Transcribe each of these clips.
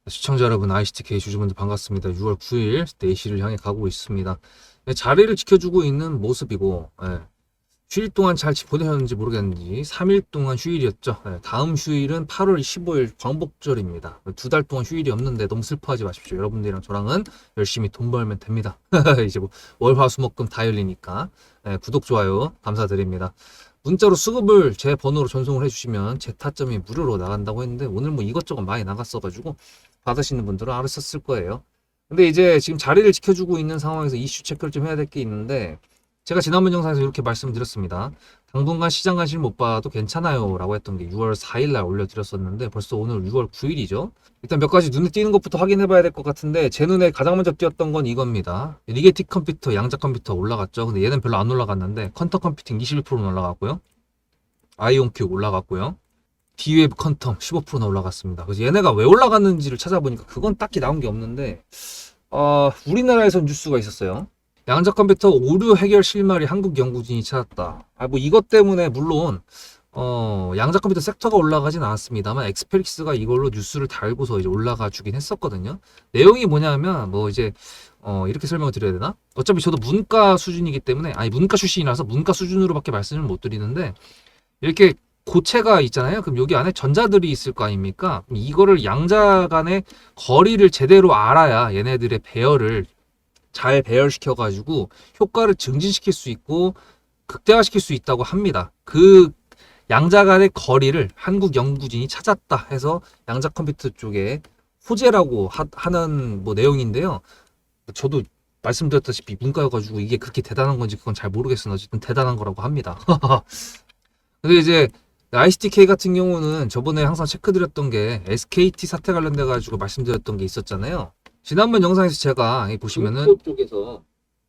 시청자 여러분, ICTK 주주분들 반갑습니다. 6월 9일 4시를 향해 가고 있습니다. 자리를 지켜주고 있는 모습이고, 휴일 동안 잘 보내셨는지 모르겠는지 3일 동안 휴일이었죠. 다음 휴일은 8월 15일 광복절입니다. 2달 동안 휴일이 없는데 너무 슬퍼하지 마십시오. 여러분들이랑 저랑은 열심히 돈 벌면 됩니다. 이제 뭐 월화수목금 다 열리니까 구독 좋아요 감사드립니다. 문자로 수급을 제 번호로 전송을 해주시면 제 타점이 무료로 나간다고 했는데, 오늘 뭐 이것저것 많이 나갔어가지고 받으시는 분들은 알으셨을 거예요. 근데 이제 지금 자리를 지켜주고 있는 상황에서 이슈 체크를 좀 해야 될 게 있는데, 제가 지난번 영상에서 이렇게 말씀드렸습니다. 당분간 시장 관심 못 봐도 괜찮아요 라고 했던 게 6월 4일날 올려드렸었는데, 벌써 오늘 6월 9일이죠. 일단 몇 가지 눈에 띄는 것부터 확인해 봐야 될 것 같은데, 제 눈에 가장 먼저 띄었던 건 이겁니다. 리게틱 컴퓨터, 양자 컴퓨터 올라갔죠. 근데 얘는 별로 안 올라갔는데, 퀀텀 컴퓨팅 21%는 올라갔고요. 아이온큐 올라갔고요. D웨이브 퀀텀 15%나 올라갔습니다. 그래서 얘네가 왜 올라갔는지를 찾아보니까 그건 딱히 나온 게 없는데, 우리나라에선 뉴스가 있었어요. 양자 컴퓨터 오류 해결 실마리 한국 연구진이 찾았다. 뭐 이것 때문에 물론 양자 컴퓨터 섹터가 올라가진 않았습니다만, 엑스페릭스가 이걸로 뉴스를 달고서 이제 올라가 주긴 했었거든요. 내용이 뭐냐면 뭐 이제 이렇게 설명을 드려야 되나? 어차피 저도 문과 수준이기 때문에, 문과 출신이라서 문과 수준으로밖에 말씀을 못 드리는데, 이렇게 고체가 있잖아요. 그럼 여기 안에 전자들이 있을 거 아닙니까? 그럼 이거를 양자 간의 거리를 제대로 알아야 얘네들의 배열을 잘 배열시켜가지고 효과를 증진시킬 수 있고 극대화시킬 수 있다고 합니다. 그 양자 간의 거리를 한국 연구진이 찾았다 해서 양자 컴퓨터 쪽에 호재라고 하는 뭐 내용인데요. 저도 말씀드렸다시피 문과여가지고 이게 그렇게 대단한 건지 그건 잘 모르겠으나 어쨌든 대단한 거라고 합니다. 근데 이제 ICTK 같은 경우는 저번에 항상 체크드렸던 게 SKT 사태 관련돼 가지고 말씀드렸던 게 있었잖아요. 지난번 영상에서 제가 보시면은 쪽에서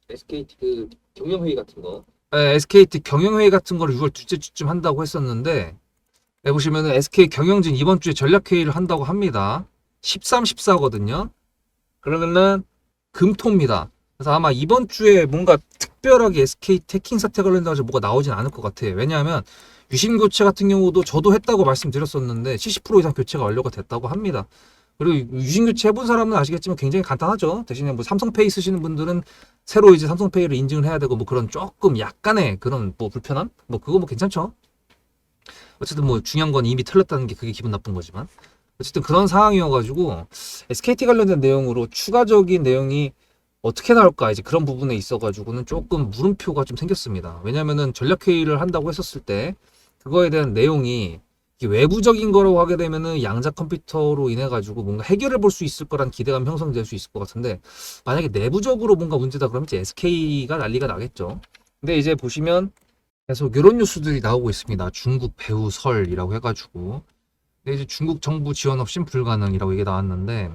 SKT 그 경영회의 같은 거, SKT 경영회의 같은 거를 6월 둘째 주쯤 한다고 했었는데, 보시면은 SK 경영진 이번 주에 전략회의를 한다고 합니다. 13, 14거든요. 그러면은 금토입니다. 그래서 아마 이번 주에 뭔가 특별하게 SK 해킹 사태 관련돼서 뭐가 나오진 않을 것 같아요. 왜냐하면 유심 교체 같은 경우도 저도 했다고 말씀드렸었는데 70% 이상 교체가 완료가 됐다고 합니다. 그리고 유심 교체 해본 사람은 아시겠지만 굉장히 간단하죠. 대신에 뭐 삼성페이 쓰시는 분들은 새로 이제 삼성페이를 인증을 해야 되고 뭐 그런 조금 약간의 그런 뭐 불편함? 뭐 그거 뭐 괜찮죠. 어쨌든 뭐 중요한 건 이미 틀렸다는 게 그게 기분 나쁜 거지만, 어쨌든 그런 상황이어가지고 SKT 관련된 내용으로 추가적인 내용이 어떻게 나올까, 이제 그런 부분에 있어가지고는 조금 물음표가 좀 생겼습니다. 왜냐면은 전략회의를 한다고 했었을 때 그거에 대한 내용이 외부적인 거라고 하게 되면은 양자 컴퓨터로 인해 가지고 뭔가 해결을 볼 수 있을 거란 기대감 형성될 수 있을 것 같은데, 만약에 내부적으로 뭔가 문제다 그러면 이제 SK가 난리가 나겠죠. 근데 이제 보시면 계속 이런 뉴스들이 나오고 있습니다. 중국 배후 설이라고 해가지고. 근데 이제 중국 정부 지원 없인 불가능이라고 이게 나왔는데,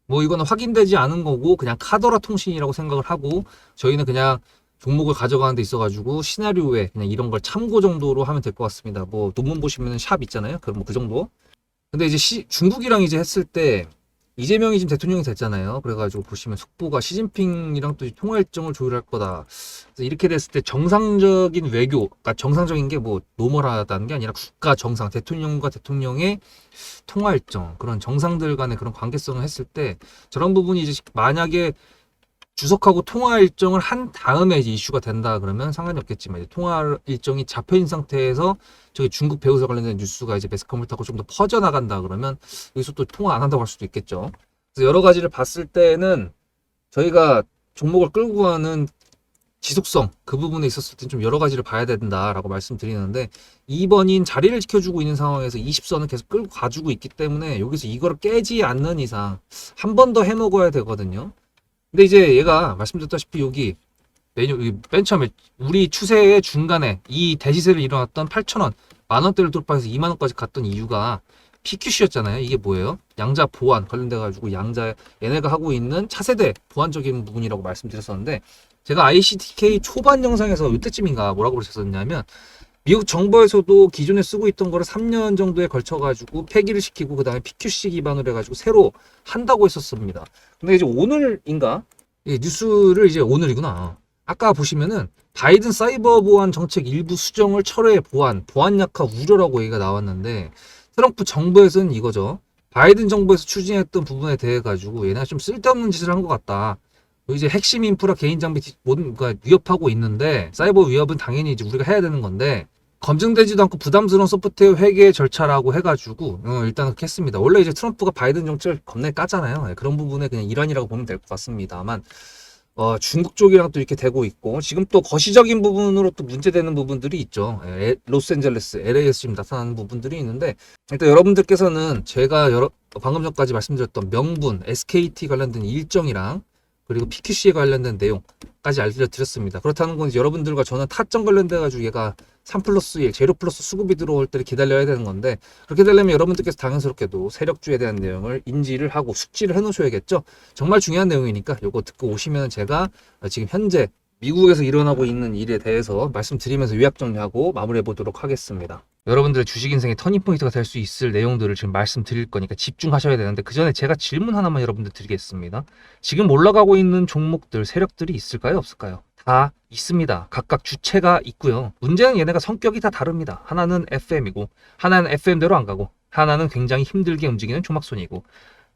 뭐 이거는 확인되지 않은 거고 그냥 카더라 통신이라고 생각을 하고, 저희는 그냥 종목을 가져가는 데 있어가지고 시나리오에 그냥 이런 걸 참고 정도로 하면 될 것 같습니다. 뭐 논문 보시면 샵 있잖아요. 그럼 뭐 그 정도. 근데 이제 중국이랑 이제 했을 때 이재명이 지금 대통령이 됐잖아요. 그래가지고 보시면 속보가 시진핑이랑 또 통화 일정을 조율할 거다. 그래서 이렇게 됐을 때 정상적인 외교, 그러니까 정상적인 게 뭐 노멀하다는 게 아니라 국가 정상, 대통령과 대통령의 통화 일정, 그런 정상들 간의 그런 관계성을 했을 때 저런 부분이 이제 만약에 주석하고 통화 일정을 한 다음에 이제 이슈가 된다 그러면 상관이 없겠지만, 이제 통화 일정이 잡혀 있는 상태에서 저기 중국 배우설 관련된 뉴스가 이제 매스컴을 타고 좀 더 퍼져나간다 그러면 여기서 또 통화 안 한다고 할 수도 있겠죠. 그래서 여러 가지를 봤을 때는 저희가 종목을 끌고 가는 지속성, 그 부분에 있었을 때 좀 여러 가지를 봐야 된다라고 말씀드리는데, 2번인 자리를 지켜주고 있는 상황에서 20선은 계속 끌고 가지고 있기 때문에 여기서 이거를 깨지 않는 이상 한 번 더 해먹어야 되거든요. 근데 이제 얘가 말씀드렸다시피 여기 맨 처음에 우리 추세의 중간에 이 대시세를 일어났던 8,000원, 만원대를 돌파해서 2만원까지 갔던 이유가 PQC였잖아요. 이게 뭐예요? 양자 보안 관련돼가지고 양자 얘네가 하고 있는 차세대 보안적인 부분이라고 말씀드렸었는데, 제가 ICTK 초반 영상에서 이때쯤인가 뭐라고 그러셨었냐면, 미국 정부에서도 기존에 쓰고 있던 거를 3년 정도에 걸쳐가지고 폐기를 시키고 그 다음에 PQC 기반으로 해가지고 새로 한다고 했었습니다. 근데 이제 오늘인가? 뉴스를 이제 오늘이구나. 아까 보시면은 바이든 사이버 보안 정책 일부 수정을 철회 보안 약화 우려라고 얘기가 나왔는데, 트럼프 정부에서는 이거죠. 바이든 정부에서 추진했던 부분에 대해 가지고 얘네가 좀 쓸데없는 짓을 한 것 같다. 이제 핵심 인프라 개인 장비 모든 그러니까 위협하고 있는데 사이버 위협은 당연히 이제 우리가 해야 되는 건데 검증되지도 않고 부담스러운 소프트웨어 회계 절차라고 해가지고 일단 그렇게 했습니다. 원래 이제 트럼프가 바이든 정책을 겁내 깠잖아요. 그런 부분에 그냥 일환이라고 보면 될 것 같습니다만 중국 쪽이랑 또 이렇게 되고 있고 지금 또 거시적인 부분으로 또 문제되는 부분들이 있죠. 로스앤젤레스, LA에서 지금 나타나는 부분들이 있는데 일단 여러분들께서는 제가 방금 전까지 말씀드렸던 명분, SKT 관련된 일정이랑 그리고 PQC에 관련된 내용까지 알려드렸습니다. 그렇다는 건 이제 여러분들과 저는 타점 관련돼가지고 얘가 3+1, 제로 플러스 수급이 들어올 때를 기다려야 되는 건데 그렇게 되려면 여러분들께서 당연스럽게도 세력주에 대한 내용을 인지를 하고 숙지를 해놓으셔야겠죠. 정말 중요한 내용이니까 요거 듣고 오시면 제가 지금 현재 미국에서 일어나고 있는 일에 대해서 말씀드리면서 요약 정리하고 마무리해 보도록 하겠습니다. 여러분들의 주식 인생의 터닝포인트가 될 수 있을 내용들을 지금 말씀드릴 거니까 집중하셔야 되는데 그 전에 제가 질문 하나만 여러분들 드리겠습니다. 지금 올라가고 있는 종목들, 세력들이 있을까요? 없을까요? 다 있습니다. 각각 주체가 있고요. 문제는 얘네가 성격이 다 다릅니다. 하나는 FM이고 하나는 FM대로 안 가고 하나는 굉장히 힘들게 움직이는 조막손이고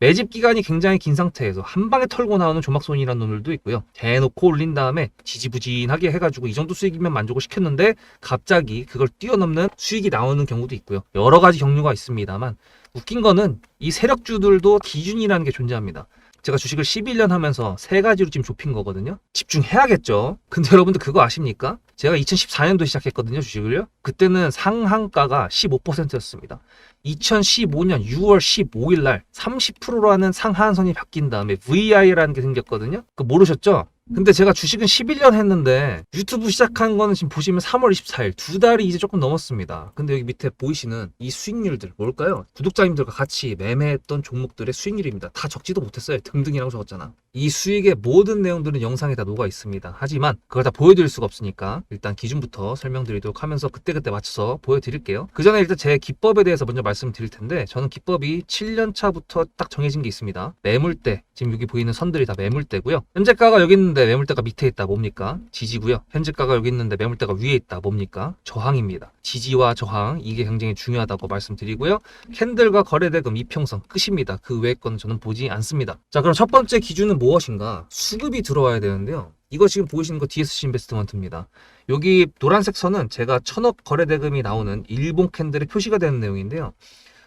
매집 기간이 굉장히 긴 상태에서 한 방에 털고 나오는 조막손이라는 놈들도 있고요. 대놓고 올린 다음에 지지부진하게 해가지고 이 정도 수익이면 만족을 시켰는데 갑자기 그걸 뛰어넘는 수익이 나오는 경우도 있고요. 여러 가지 경로가 있습니다만 웃긴 거는 이 세력주들도 기준이라는 게 존재합니다. 제가 주식을 11년 하면서 세 가지로 지금 좁힌 거거든요. 집중해야겠죠. 근데 여러분들 그거 아십니까? 제가 2014년도에 시작했거든요, 주식을요. 그때는 상한가가 15%였습니다. 2015년 6월 15일 날 30%라는 상한선이 바뀐 다음에 VI라는 게 생겼거든요. 그거 모르셨죠? 근데 제가 주식은 11년 했는데 유튜브 시작한 거는 지금 보시면 3월 24일 두 달이 이제 조금 넘었습니다. 근데 여기 밑에 보이시는 이 수익률들 뭘까요? 구독자님들과 같이 매매했던 종목들의 수익률입니다. 다 적지도 못했어요. 등등이라고 적었잖아. 이 수익의 모든 내용들은 영상에 다 녹아 있습니다. 하지만 그걸 다 보여드릴 수가 없으니까 일단 기준부터 설명드리도록 하면서 그때그때 맞춰서 보여드릴게요. 그 전에 일단 제 기법에 대해서 먼저 말씀드릴 텐데 저는 기법이 7년 차부터 딱 정해진 게 있습니다. 매물대, 지금 여기 보이는 선들이 다 매물대고요. 현재가가 여기 있는데 매물대가 밑에 있다 뭡니까? 지지고요. 현재가가 여기 있는데 매물대가 위에 있다 뭡니까? 저항입니다. 지지와 저항 이게 굉장히 중요하다고 말씀드리고요. 캔들과 거래대금 이평선 끝입니다. 그 외의 건 저는 보지 않습니다. 자, 그럼 첫 번째 기준은 무엇인가? 수급이 들어와야 되는데요. 이거 지금 보이시는 거 DSC 인베스트먼트입니다. 여기 노란색 선은 제가 1000억 거래대금이 나오는 일본 캔들의 표시가 되는 내용인데요.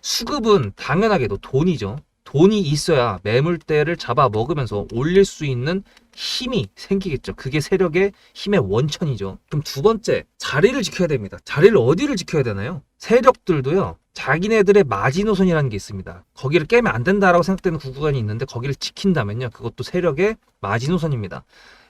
수급은 당연하게도 돈이죠. 돈이 있어야 매물대를 잡아 먹으면서 올릴 수 있는 힘이 생기겠죠. 그게 세력의 힘의 원천이죠. 그럼 두 번째, 자리를 지켜야 됩니다. 자리를 어디를 지켜야 되나요? 세력들도요. 자기네들의 마지노선이라는 게 있습니다. 거기를 깨면 안 된다라고 생각되는 구간이 있는데 거기를 지킨다면요. 그것도 세력의 마지노선입니다.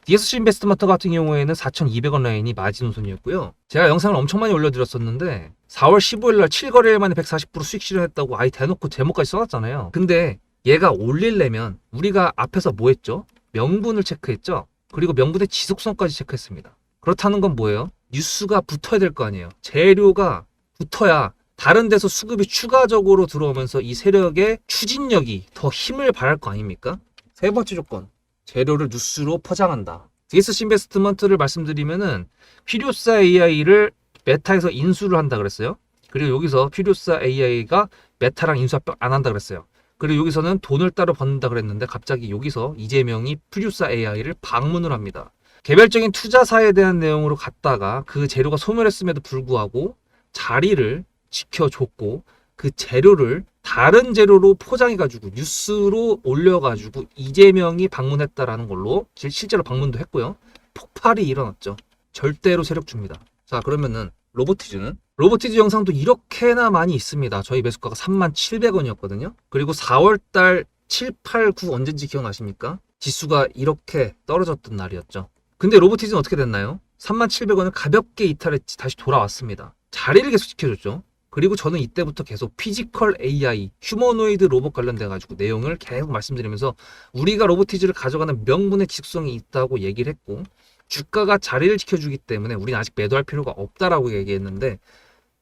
DSC 인베스트먼트 같은 경우에는 4,200원 라인이 마지노선이었고요. 제가 영상을 엄청 많이 올려드렸었는데 4월 15일 날 7거래일 만에 140% 수익 실현했다고 아예 대놓고 제목까지 써놨잖아요. 근데 얘가 올리려면 우리가 앞에서 뭐 했죠? 명분을 체크했죠? 그리고 명분의 지속성까지 체크했습니다. 그렇다는 건 뭐예요? 뉴스가 붙어야 될 거 아니에요. 재료가 붙어야 다른 데서 수급이 추가적으로 들어오면서 이 세력의 추진력이 더 힘을 발할 거 아닙니까? 세 번째 조건, 재료를 뉴스로 포장한다. DSC 인베스트먼트를 말씀드리면은 필요사 AI를 메타에서 인수를 한다 그랬어요. 그리고 여기서 필요사 AI가 메타랑 인수 합병 안 한다 그랬어요. 그리고 여기서는 돈을 따로 받는다 그랬는데 갑자기 여기서 이재명이 필요사 AI를 방문을 합니다. 개별적인 투자사에 대한 내용으로 갔다가 그 재료가 소멸했음에도 불구하고 자리를 지켜줬고 그 재료를 다른 재료로 포장해가지고 뉴스로 올려가지고 이재명이 방문했다라는 걸로 실제로 방문도 했고요. 폭발이 일어났죠. 절대로 세력주입니다. 자, 그러면은 로보티즈 영상도 이렇게나 많이 있습니다. 저희 매수가가 37,700원이었거든요. 그리고 4월달 7, 8, 9 언제인지 기억나십니까? 지수가 이렇게 떨어졌던 날이었죠. 근데 로보티즈는 어떻게 됐나요? 37,000원을 가볍게 이탈했지 다시 돌아왔습니다. 자리를 계속 지켜줬죠. 그리고 저는 이때부터 계속 피지컬 AI, 휴머노이드 로봇 관련돼 가지고 내용을 계속 말씀드리면서 우리가 로보티즈를 가져가는 명분의 지속성이 있다고 얘기를 했고 주가가 자리를 지켜주기 때문에 우리는 아직 매도할 필요가 없다라고 얘기했는데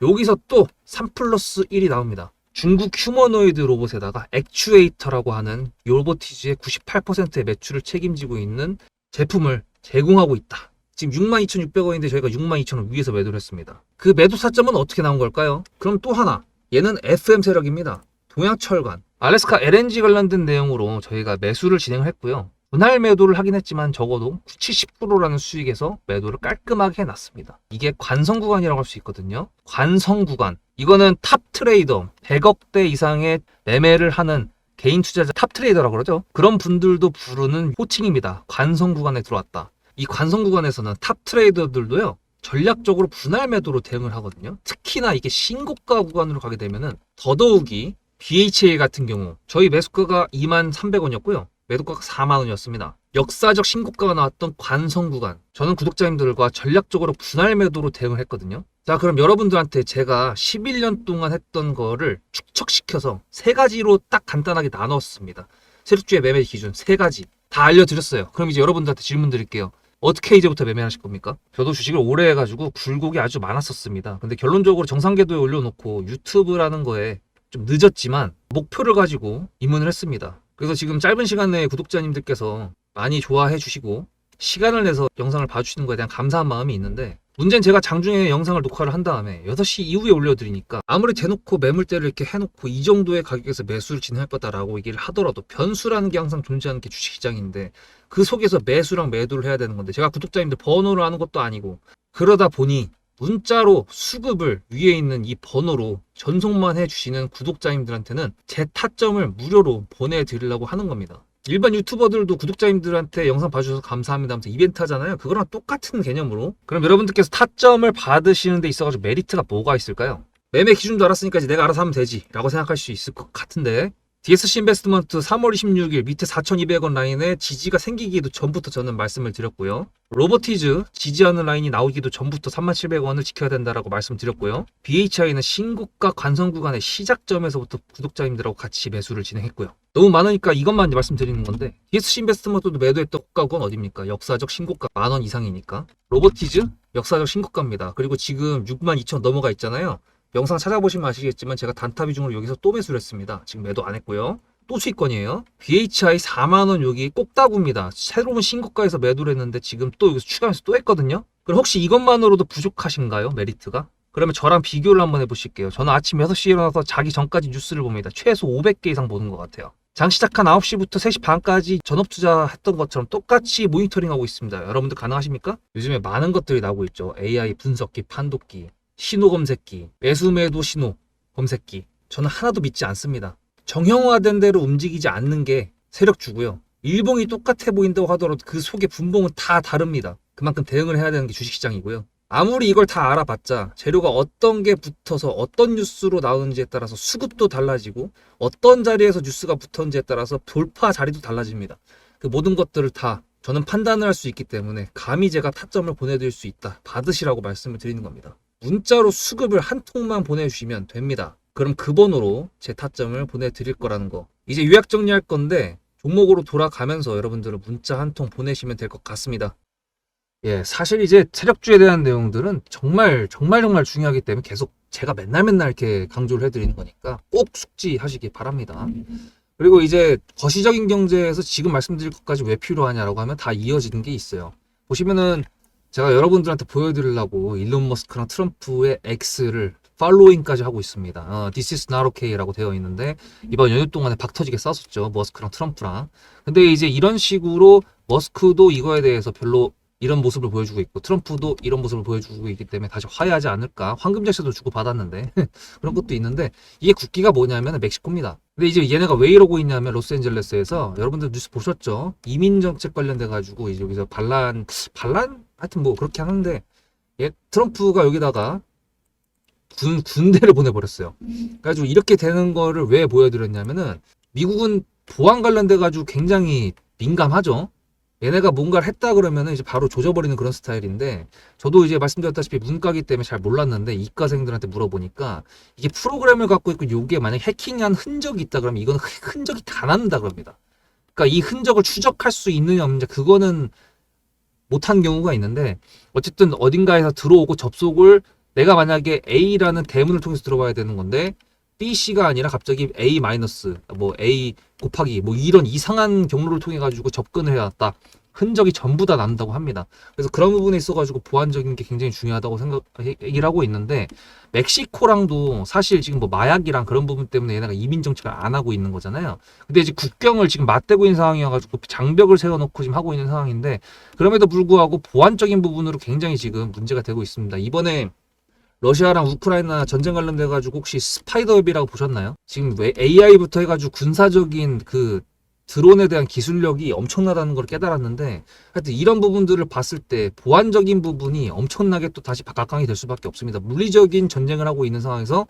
여기서 또 3+1이 나옵니다. 중국 휴머노이드 로봇에다가 액추에이터라고 하는 로보티즈의 98%의 매출을 책임지고 있는 제품을 제공하고 있다. 지금 62,600원인데 저희가 62,000원 위에서 매도를 했습니다. 그 매도 사점은 어떻게 나온 걸까요? 그럼 또 하나, 얘는 FM 세력입니다. 동양철관. 알래스카 LNG 관련된 내용으로 저희가 매수를 진행을 했고요. 분할 매도를 하긴 했지만 적어도 70%라는 수익에서 매도를 깔끔하게 해놨습니다. 이게 관성 구간이라고 할 수 있거든요. 관성 구간. 이거는 탑 트레이더, 100억대 이상의 매매를 하는 개인 투자자 탑 트레이더라고 그러죠. 그런 분들도 부르는 호칭입니다. 관성 구간에 들어왔다. 이 관성 구간에서는 탑 트레이더들도요. 전략적으로 분할 매도로 대응을 하거든요. 특히나 이게 신고가 구간으로 가게 되면은 더더욱이 BHA 같은 경우 저희 매수가가 23,300원이었고요. 매도가가 40,000원이었습니다. 역사적 신고가가 나왔던 관성 구간. 저는 구독자님들과 전략적으로 분할 매도로 대응을 했거든요. 자, 그럼 여러분들한테 제가 11년 동안 했던 거를 축적시켜서 세 가지로 딱 간단하게 나눴습니다. 세력주의 매매 기준 세 가지 다 알려드렸어요. 그럼 이제 여러분들한테 질문 드릴게요. 어떻게 이제부터 매매하실 겁니까? 저도 주식을 오래 해가지고 굴곡이 아주 많았었습니다. 근데 결론적으로 정상궤도에 올려놓고 유튜브라는 거에 좀 늦었지만 목표를 가지고 입문을 했습니다. 그래서 지금 짧은 시간 내에 구독자님들께서 많이 좋아해 주시고 시간을 내서 영상을 봐주시는 거에 대한 감사한 마음이 있는데, 문제는 제가 장중에 영상을 녹화를 한 다음에 6시 이후에 올려드리니까 아무리 대놓고 매물대를 이렇게 해놓고 이 정도의 가격에서 매수를 진행할 거다라고 얘기를 하더라도 변수라는 게 항상 존재하는 게 주식시장인데, 그 속에서 매수랑 매도를 해야 되는 건데 제가 구독자님들 번호를 아는 것도 아니고, 그러다 보니 문자로 수급을 위에 있는 이 번호로 전송만 해주시는 구독자님들한테는 제 타점을 무료로 보내드리려고 하는 겁니다. 일반 유튜버들도 구독자님들한테 영상 봐주셔서 감사합니다 하면서 이벤트 하잖아요. 그거랑 똑같은 개념으로. 그럼 여러분들께서 타점을 받으시는 데 있어가지고 메리트가 뭐가 있을까요? 매매 기준도 알았으니까 이제 내가 알아서 하면 되지 라고 생각할 수 있을 것 같은데, DSC 인베스트먼트 3월 26일 밑에 4,200원 라인에 지지가 생기기도 전부터 저는 말씀을 드렸고요. 로보티즈 지지하는 라인이 나오기도 전부터 37,000원을 지켜야 된다라고 말씀드렸고요. BHI는 신고가 관성 구간의 시작점에서부터 구독자님들하고 같이 매수를 진행했고요. 너무 많으니까 이것만 이제 말씀드리는 건데, DSC 인베스트먼트도 매도했던 고가건 어딥니까? 역사적 신고가 10,000원 이상이니까. 로보티즈 역사적 신고가입니다. 그리고 지금 62,000원 넘어가 있잖아요. 영상 찾아보시면 아시겠지만 제가 단타 비중으로 여기서 또 매수를 했습니다. 지금 매도 안 했고요. 또 수익권이에요. BHI 40,000원 여기 꼭다구입니다. 새로운 신고가에서 매도를 했는데 지금 또 여기서 추가해서 또 했거든요. 그럼 혹시 이것만으로도 부족하신가요? 메리트가? 그러면 저랑 비교를 한번 해보실게요. 저는 아침 6시에 일어나서 자기 전까지 뉴스를 봅니다. 최소 500개 이상 보는 것 같아요. 장 시작한 9시부터 3시 반까지 전업 투자했던 것처럼 똑같이 모니터링하고 있습니다. 여러분들 가능하십니까? 요즘에 많은 것들이 나오고 있죠. AI 분석기, 판독기, 신호 검색기, 매수 매도 신호 검색기. 저는 하나도 믿지 않습니다. 정형화된 대로 움직이지 않는 게 세력주고요. 일봉이 똑같아 보인다고 하더라도 그 속의 분봉은 다 다릅니다. 그만큼 대응을 해야 되는 게 주식시장이고요. 아무리 이걸 다 알아봤자 재료가 어떤 게 붙어서 어떤 뉴스로 나오는지에 따라서 수급도 달라지고 어떤 자리에서 뉴스가 붙었는지에 따라서 돌파 자리도 달라집니다. 그 모든 것들을 다 저는 판단을 할 수 있기 때문에 감히 제가 타점을 보내드릴 수 있다, 받으시라고 말씀을 드리는 겁니다. 문자로 수급을 한 통만 보내주시면 됩니다. 그럼 그 번호로 제 타점을 보내드릴 거라는 거. 이제 요약 정리할 건데 종목으로 돌아가면서 여러분들은 문자 한 통 보내시면 될 것 같습니다. 예, 사실 이제 세력주에 대한 내용들은 정말 중요하기 때문에 계속 제가 맨날 이렇게 강조를 해드리는 거니까 꼭 숙지하시기 바랍니다. 그리고 이제 거시적인 경제에서 지금 말씀드릴 것까지 왜 필요하냐라고 하면 다 이어지는 게 있어요. 보시면은 제가 여러분들한테 보여드리려고 일론 머스크랑 트럼프의 X를 팔로잉까지 하고 있습니다. This is not okay라고 되어 있는데 이번 연휴 동안에 박터지게 쌌었죠. 머스크랑 트럼프랑. 근데 이제 이런 식으로 머스크도 이거에 대해서 별로 이런 모습을 보여주고 있고 트럼프도 이런 모습을 보여주고 있기 때문에 다시 화해하지 않을까. 황금 제스도 주고 받았는데 그런 것도 있는데, 이게 국기가 뭐냐면 멕시코입니다. 근데 이제 얘네가 왜 이러고 있냐면 로스앤젤레스에서 여러분들 뉴스 보셨죠? 이민 정책 관련돼 가지고 이제 여기서 반란 하여튼 뭐 그렇게 하는데, 트럼프가 여기다가 군대를 보내버렸어요. 그래가지고 이렇게 되는 거를 왜 보여드렸냐면은, 미국은 보안 관련돼 가지고 굉장히 민감하죠. 얘네가 뭔가를 했다 그러면은 이제 바로 조져버리는 그런 스타일인데, 저도 이제 말씀드렸다시피 문과기 때문에 잘 몰랐는데 이과생들한테 물어보니까 이게 프로그램을 갖고 있고 요게 만약 해킹한 흔적이 있다 그러면 이거는 흔적이 다 남는다 그럽니다. 그러니까 이 흔적을 추적할 수 있느냐 없느냐 그거는 못한 경우가 있는데, 어쨌든 어딘가에서 들어오고 접속을 내가 만약에 A라는 대문을 통해서 들어와야 되는 건데 BC가 아니라 갑자기 A 마이너스 뭐 A 곱하기 뭐 이런 이상한 경로를 통해 가지고 접근을 해왔다. 흔적이 전부 다 남다고 합니다. 그래서 그런 부분에 있어가지고 보완적인 게 굉장히 중요하다고 얘기를 하고 있는데, 멕시코랑도 사실 지금 뭐 마약이랑 그런 부분 때문에 얘네가 이민 정책을 안 하고 있는 거잖아요. 근데 이제 국경을 지금 맞대고 있는 상황이어가지고 장벽을 세워놓고 지금 하고 있는 상황인데, 그럼에도 불구하고 보완적인 부분으로 굉장히 지금 문제가 되고 있습니다. 이번에 러시아랑 우크라이나 전쟁 관련돼 가지고 혹시 스파이더웹이라고 보셨나요? 지금 왜 AI부터 해가지고 군사적인 그 드론에 대한 기술력이 엄청나다는 걸 깨달았는데, 하여튼 이런 부분들을 봤을 때 보완적인 부분이 엄청나게 또 다시 박강이 될 수밖에 없습니다. 물리적인 전쟁을 하고 있는 상황에서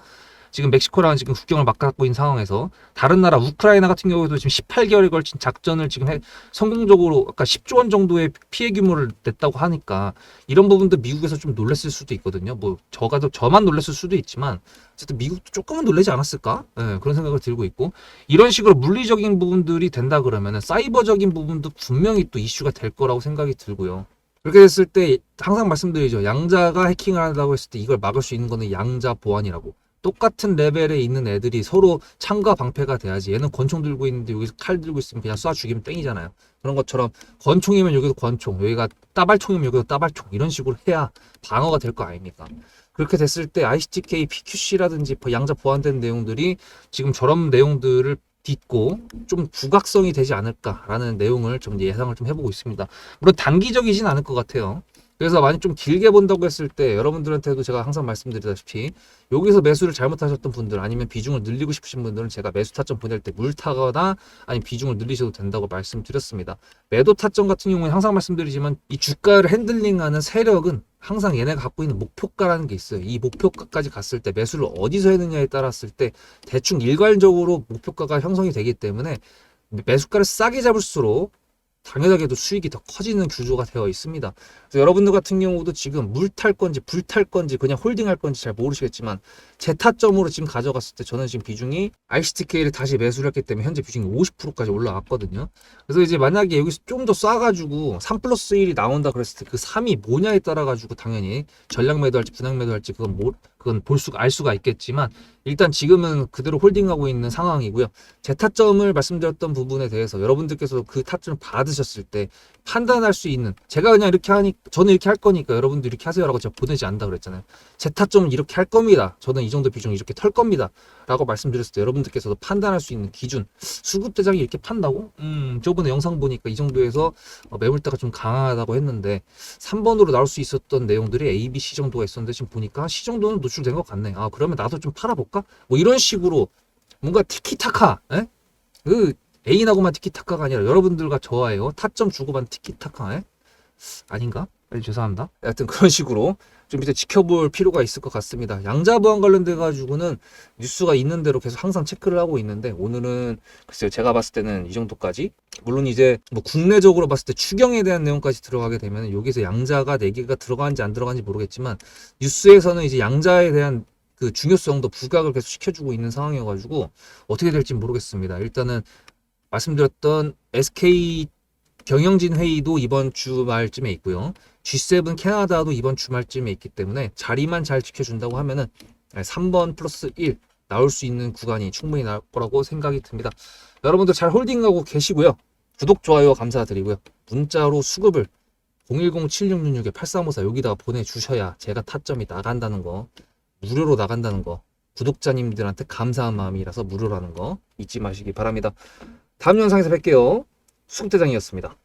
지금 멕시코랑 지금 국경을 맞닿고 있는 상황에서 다른 나라 우크라이나 같은 경우에도 지금 18개월에 걸친 작전을 지금 성공적으로 아까 10조 원 정도의 피해 규모를 냈다고 하니까 이런 부분도 미국에서 좀 놀랐을 수도 있거든요. 뭐 저만 놀랐을 수도 있지만 어쨌든 미국도 조금은 놀라지 않았을까? 네, 그런 생각을 들고 있고, 이런 식으로 물리적인 부분들이 된다 그러면은 사이버적인 부분도 분명히 또 이슈가 될 거라고 생각이 들고요. 그렇게 됐을 때 항상 말씀드리죠. 양자가 해킹을 한다고 했을 때 이걸 막을 수 있는 거는 양자 보안이라고. 똑같은 레벨에 있는 애들이 서로 창과 방패가 돼야지. 얘는 권총 들고 있는데 여기서 칼 들고 있으면 그냥 쏴 죽이면 땡이잖아요. 그런 것처럼 권총이면 여기도 권총, 여기가 따발총이면 여기도 따발총, 이런 식으로 해야 방어가 될 거 아닙니까? 그렇게 됐을 때 ICTK, PQC라든지 양자 보완된 내용들이 지금 저런 내용들을 딛고 좀 부각성이 되지 않을까라는 내용을 좀 예상을 좀 해보고 있습니다. 물론 단기적이진 않을 것 같아요. 그래서 만약 좀 길게 본다고 했을 때 여러분들한테도 제가 항상 말씀드리다시피 여기서 매수를 잘못하셨던 분들, 아니면 비중을 늘리고 싶으신 분들은 제가 매수 타점 보낼 때 물타거나 아니면 비중을 늘리셔도 된다고 말씀드렸습니다. 매도 타점 같은 경우에 항상 말씀드리지만 이 주가를 핸들링하는 세력은 항상 얘네가 갖고 있는 목표가라는 게 있어요. 이 목표가까지 갔을 때 매수를 어디서 했느냐에 따랐을 때 대충 일괄적으로 목표가가 형성이 되기 때문에 매수가를 싸게 잡을수록 당연하게도 수익이 더 커지는 구조가 되어 있습니다. 그래서 여러분들 같은 경우도 지금 물 탈 건지 불 탈 건지 그냥 홀딩 할 건지 잘 모르시겠지만, 제 타점으로 지금 가져갔을 때 저는 지금 비중이 ICTK를 다시 매수를 했기 때문에 현재 비중이 50%까지 올라왔거든요. 그래서 이제 만약에 여기서 좀 더 쏴가지고 3 플러스 1이 나온다 그랬을 때 그 3이 뭐냐에 따라 가지고 당연히 전량 매도할지 분할 매도할지 그건 알 수가 있겠지만, 일단 지금은 그대로 홀딩하고 있는 상황이고요. 제 타점을 말씀드렸던 부분에 대해서 여러분들께서 그 타점을 받으셨을 때 판단할 수 있는, 제가 그냥 이렇게 하니 저는 이렇게 할 거니까 여러분도 이렇게 하세요라고 제가 보내지 않는다 그랬잖아요. 제 타점은 이렇게 할 겁니다. 저는 이 정도 비중 이렇게 털 겁니다. 라고 말씀드렸을 때 여러분들께서도 판단할 수 있는 기준, 수급대장이 이렇게 판다고? 저번에 영상 보니까 이 정도에서 매물대가 좀 강하다고 했는데 3번으로 나올 수 있었던 내용들이 A, B, C 정도가 있었는데 지금 보니까 C 정도는 노출된 것 같네. 아, 그러면 나도 좀 팔아볼까? 뭐 이런 식으로 뭔가 티키타카, 에? 그 애인하고만 티키타카가 아니라 여러분들과 저와요 타점 주고받는 티키타카, 에? 아닌가? 죄송합니다. 하여튼 그런 식으로 좀 이제 지켜볼 필요가 있을 것 같습니다. 양자 보안 관련돼 가지고는 뉴스가 있는 대로 계속 항상 체크를 하고 있는데, 오늘은 글쎄요, 제가 봤을 때는 이 정도까지. 물론 이제 뭐 국내적으로 봤을 때 추경에 대한 내용까지 들어가게 되면 여기서 양자가 4개가 들어가는지 안 들어가는지 모르겠지만, 뉴스에서는 이제 양자에 대한 그 중요성도 부각을 계속 시켜주고 있는 상황이어가지고 어떻게 될지 모르겠습니다. 일단은 말씀드렸던 SK 경영진 회의도 이번 주말쯤에 있고요. G7 캐나다도 이번 주말쯤에 있기 때문에 자리만 잘 지켜준다고 하면은 3번 플러스 1 나올 수 있는 구간이 충분히 나올 거라고 생각이 듭니다. 여러분들 잘 홀딩하고 계시고요. 구독, 좋아요 감사드리고요. 문자로 수급을 010-7666-8354 여기다가 보내주셔야 제가 타점이 나간다는 거, 무료로 나간다는 거, 구독자님들한테 감사한 마음이라서 무료라는 거 잊지 마시기 바랍니다. 다음 영상에서 뵐게요. 수급대장이었습니다.